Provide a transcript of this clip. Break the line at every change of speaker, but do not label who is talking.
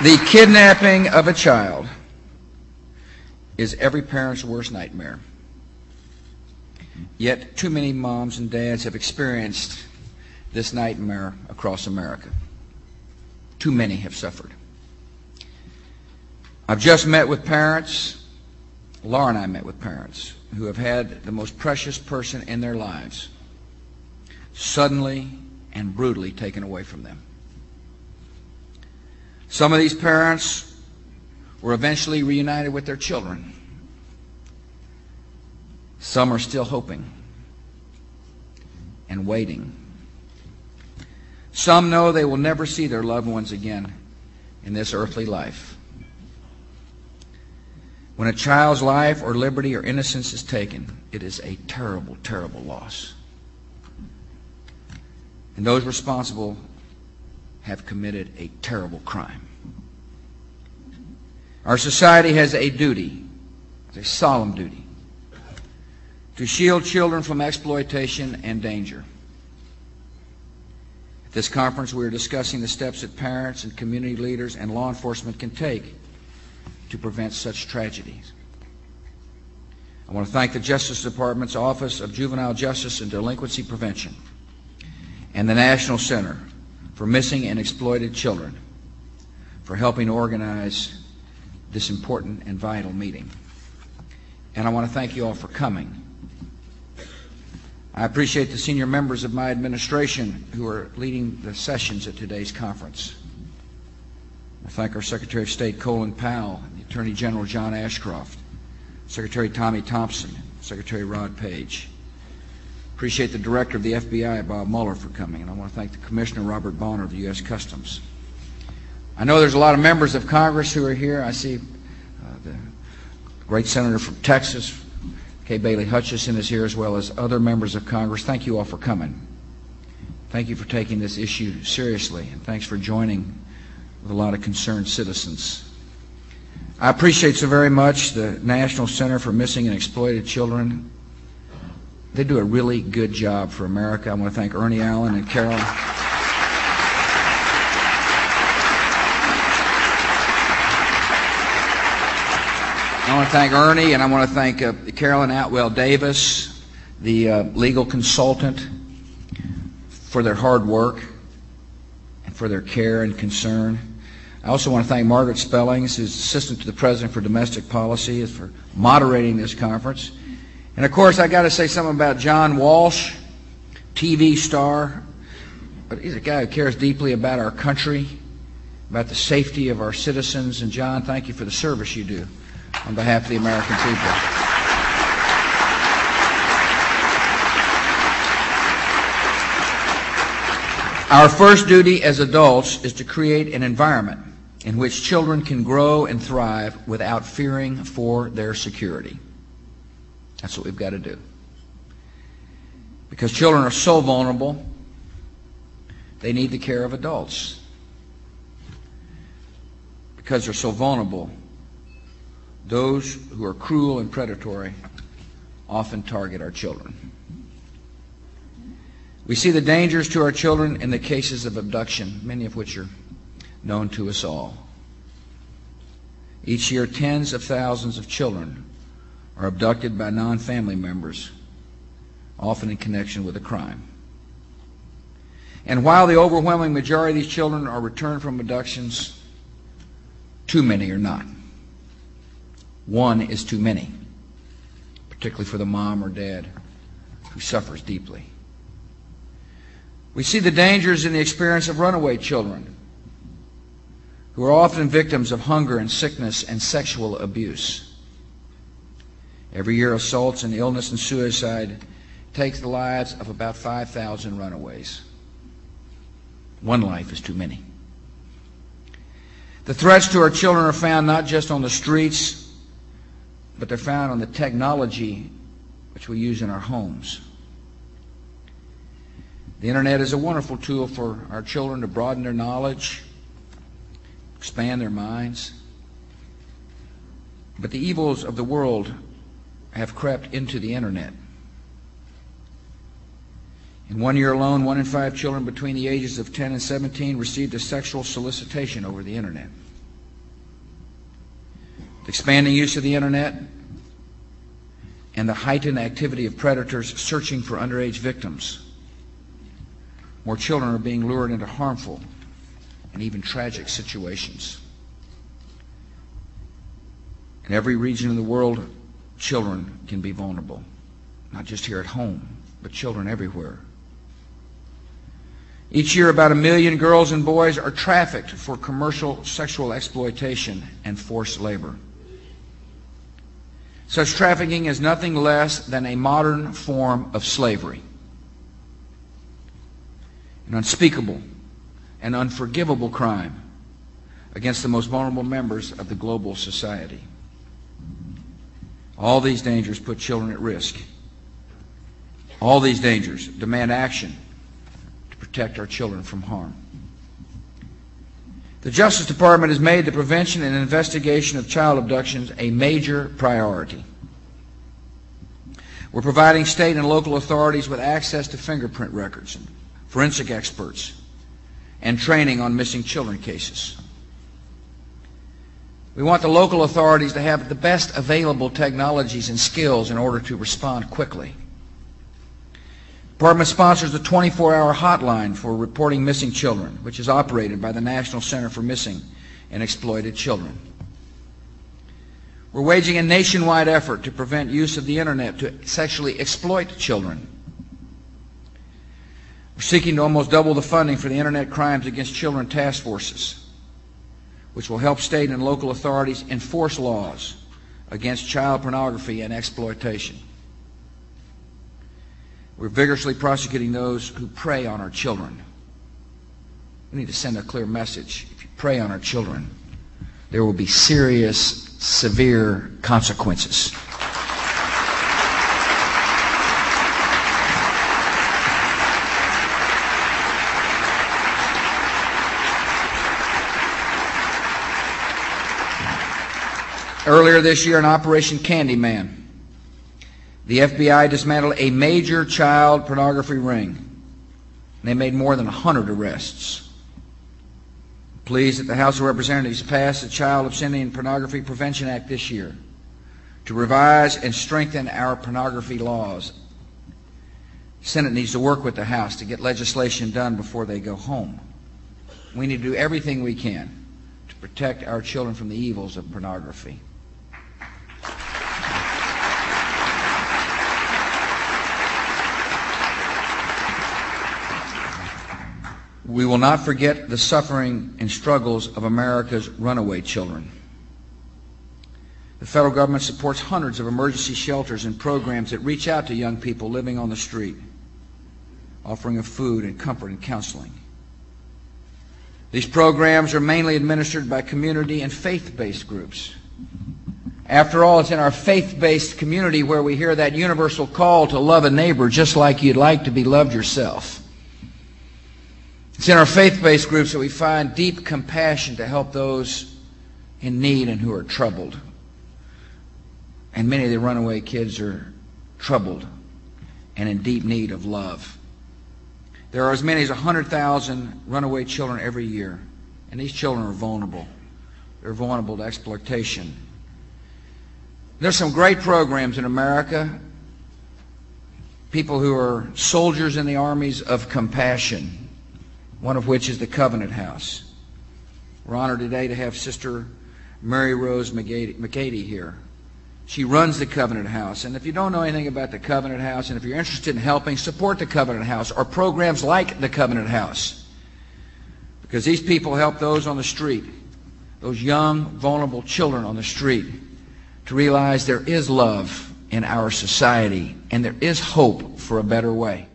The kidnapping of a child is every parent's worst nightmare. Yet too many moms and dads have experienced this nightmare across America. Too many have suffered. I've just met with parents, Laura and I met with parents, who have had the most precious person in their lives suddenly and brutally taken away from them. Some of these parents were eventually reunited with their children. Some are still hoping and waiting. Some know they will never see their loved ones again in this earthly life. When a child's life or liberty or innocence is taken, it is a terrible, terrible loss. And those responsible have committed a terrible crime. Our society has a duty, a solemn duty, to shield children from exploitation and danger. At this conference, we are discussing the steps that parents and community leaders and law enforcement can take to prevent such tragedies. I want to thank the Justice Department's Office of Juvenile Justice and Delinquency Prevention and the National Center for Missing and Exploited Children for helping organize this important and vital meeting. And I want to thank you all for coming. I appreciate the senior members of my administration who are leading the sessions at today's conference. I thank our Secretary of State Colin Powell, the Attorney General John Ashcroft, Secretary Tommy Thompson, Secretary Rod Page. Appreciate the Director of the FBI, Bob Mueller, for coming, and I want to thank the Commissioner Robert Bonner of the U.S. Customs. I know there's a lot of members of Congress who are here. I see the great Senator from Texas, Kay Bailey Hutchison, is here, as well as other members of Congress. Thank you all for coming. Thank you for taking this issue seriously, and thanks for joining with a lot of concerned citizens. I appreciate so very much the National Center for Missing and Exploited Children. They do a really good job for America. I want to thank Ernie Allen and Carol. I want to thank Ernie, and I want to thank Carolyn Atwell Davis, the legal consultant, for their hard work and for their care and concern. I also want to thank Margaret Spellings, who's Assistant to the President for Domestic Policy, for moderating this conference. And of course, I got to say something about John Walsh, TV star, but he's a guy who cares deeply about our country, about the safety of our citizens. And John, thank you for the service you do on behalf of the American people. Our first duty as adults is to create an environment in which children can grow and thrive without fearing for their security. That's what we've got to do. Because children are so vulnerable, they need the care of adults. Because they're so vulnerable, those who are cruel and predatory often target our children. We see the dangers to our children in the cases of abduction, many of which are known to us all. Each year, tens of thousands of children are abducted by non-family members, often in connection with a crime. And while the overwhelming majority of these children are returned from abductions, too many are not. One is too many, particularly for the mom or dad who suffers deeply. We see the dangers in the experience of runaway children, who are often victims of hunger and sickness and sexual abuse. Every year, assaults and illness and suicide takes the lives of about 5,000 runaways. One life is too many. The threats to our children are found not just on the streets, but they're found on the technology which we use in our homes. The internet is a wonderful tool for our children to broaden their knowledge, expand their minds. But the evils of the world have crept into the internet. In 1 year alone, 1 in 5 children between the ages of 10 and 17 received a sexual solicitation over the internet. The expanding use of the internet and the heightened activity of predators searching for underage victims, more children are being lured into harmful and even tragic situations. In every region of the world, children can be vulnerable, not just here at home, but children everywhere. Each year, about 1 million girls and boys are trafficked for commercial sexual exploitation and forced labor. Such trafficking is nothing less than a modern form of slavery, an unspeakable and unforgivable crime against the most vulnerable members of the global society. All these dangers put children at risk. All these dangers demand action to protect our children from harm. The Justice Department has made the prevention and investigation of child abductions a major priority. We're providing state and local authorities with access to fingerprint records, and forensic experts, and training on missing children cases. We want the local authorities to have the best available technologies and skills in order to respond quickly. The Department sponsors a 24-hour hotline for reporting missing children, which is operated by the National Center for Missing and Exploited Children. We're waging a nationwide effort to prevent use of the internet to sexually exploit children. We're seeking to almost double the funding for the Internet Crimes Against Children task forces, which will help state and local authorities enforce laws against child pornography and exploitation. We're vigorously prosecuting those who prey on our children. We need to send a clear message. If you prey on our children, there will be serious, severe consequences. Earlier this year in Operation Candyman, the FBI dismantled a major child pornography ring. They made more than 100 arrests. Pleased that the House of Representatives passed the Child Obscenity and Pornography Prevention Act this year to revise and strengthen our pornography laws. The Senate needs to work with the House to get legislation done before they go home. We need to do everything we can to protect our children from the evils of pornography. We will not forget the suffering and struggles of America's runaway children. The federal government supports hundreds of emergency shelters and programs that reach out to young people living on the street, offering of food and comfort and counseling. These programs are mainly administered by community and faith-based groups. After all, it's in our faith-based community where we hear that universal call to love a neighbor just like you'd like to be loved yourself. It's in our faith-based groups that we find deep compassion to help those in need and who are troubled. And many of the runaway kids are troubled and in deep need of love. There are as many as 100,000 runaway children every year, and these children are vulnerable. They're vulnerable to exploitation. There's some great programs in America, people who are soldiers in the armies of compassion, one of which is the Covenant House. We're honored today to have Sister Mary Rose McGady here. She runs the Covenant House. And if you don't know anything about the Covenant House, and if you're interested in helping, support the Covenant House or programs like the Covenant House. Because these people help those on the street, those young, vulnerable children on the street, to realize there is love in our society and there is hope for a better way.